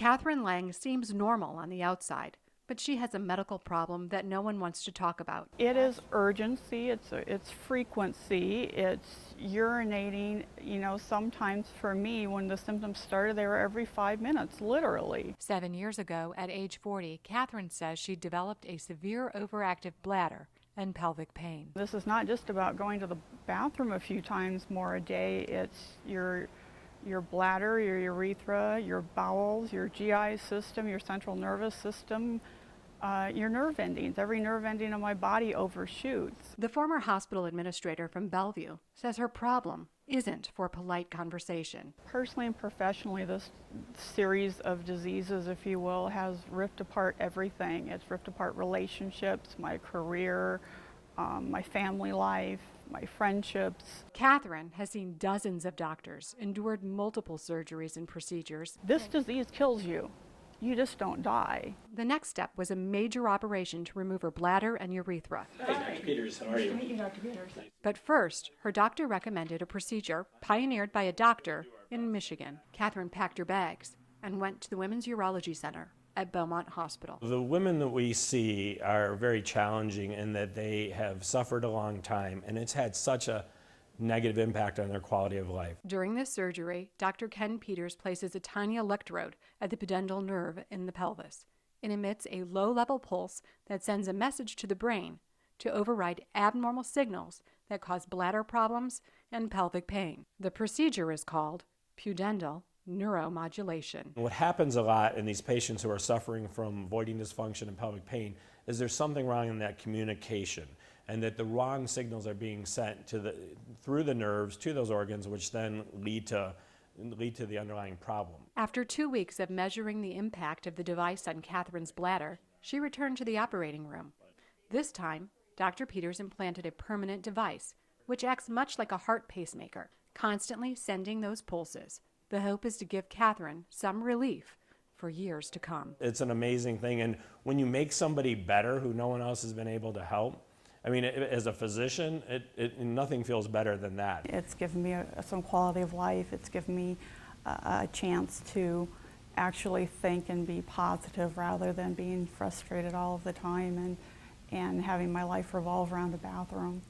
Kathryn Lang seems normal on the outside, but she has a medical problem that no one wants to talk about. It is urgency, it's frequency, it's urinating. Sometimes for me, when the symptoms started, they were every 5 minutes, literally. 7 years ago, at age 40, Kathryn says she developed a severe overactive bladder and pelvic pain. This is not just about going to the bathroom a few times more a day. It's your bladder, your urethra, your bowels, your GI system, your central nervous system, your nerve endings. Every nerve ending of my body overshoots. The former hospital administrator from Bellevue says her problem isn't for polite conversation. Personally and professionally, this series of diseases, if you will, has ripped apart everything. It's ripped apart relationships, my career, my family life, my friendships. Kathryn has seen dozens of doctors, endured multiple surgeries and procedures. This disease kills you. You just don't die. The next step was a major operation to remove her bladder and urethra. Hey, Dr. Peters, how are you? Nice to meet you, Dr. Peters. But first, her doctor recommended a procedure pioneered by a doctor in Michigan. Kathryn packed her bags and went to the Women's Urology Center at Beaumont Hospital. The women that we see are very challenging in that they have suffered a long time, and it's had such a negative impact on their quality of life. During this surgery, Dr. Ken Peters places a tiny electrode at the pudendal nerve in the pelvis. It emits a low-level pulse that sends a message to the brain to override abnormal signals that cause bladder problems and pelvic pain. The procedure is called pudendal neuromodulation. What happens a lot in these patients who are suffering from voiding dysfunction and pelvic pain is there's something wrong in that communication, and that the wrong signals are being sent through the nerves to those organs, which then lead to the underlying problem. After 2 weeks of measuring the impact of the device on Kathryn's bladder, she returned to the operating room. This time, Dr. Peters implanted a permanent device, which acts much like a heart pacemaker, constantly sending those pulses. The hope is to give Kathryn some relief for years to come. It's an amazing thing, and when you make somebody better who no one else has been able to help, I mean, as a physician, nothing feels better than that. It's given me some quality of life. It's given me a chance to actually think and be positive rather than being frustrated all of the time and having my life revolve around the bathroom.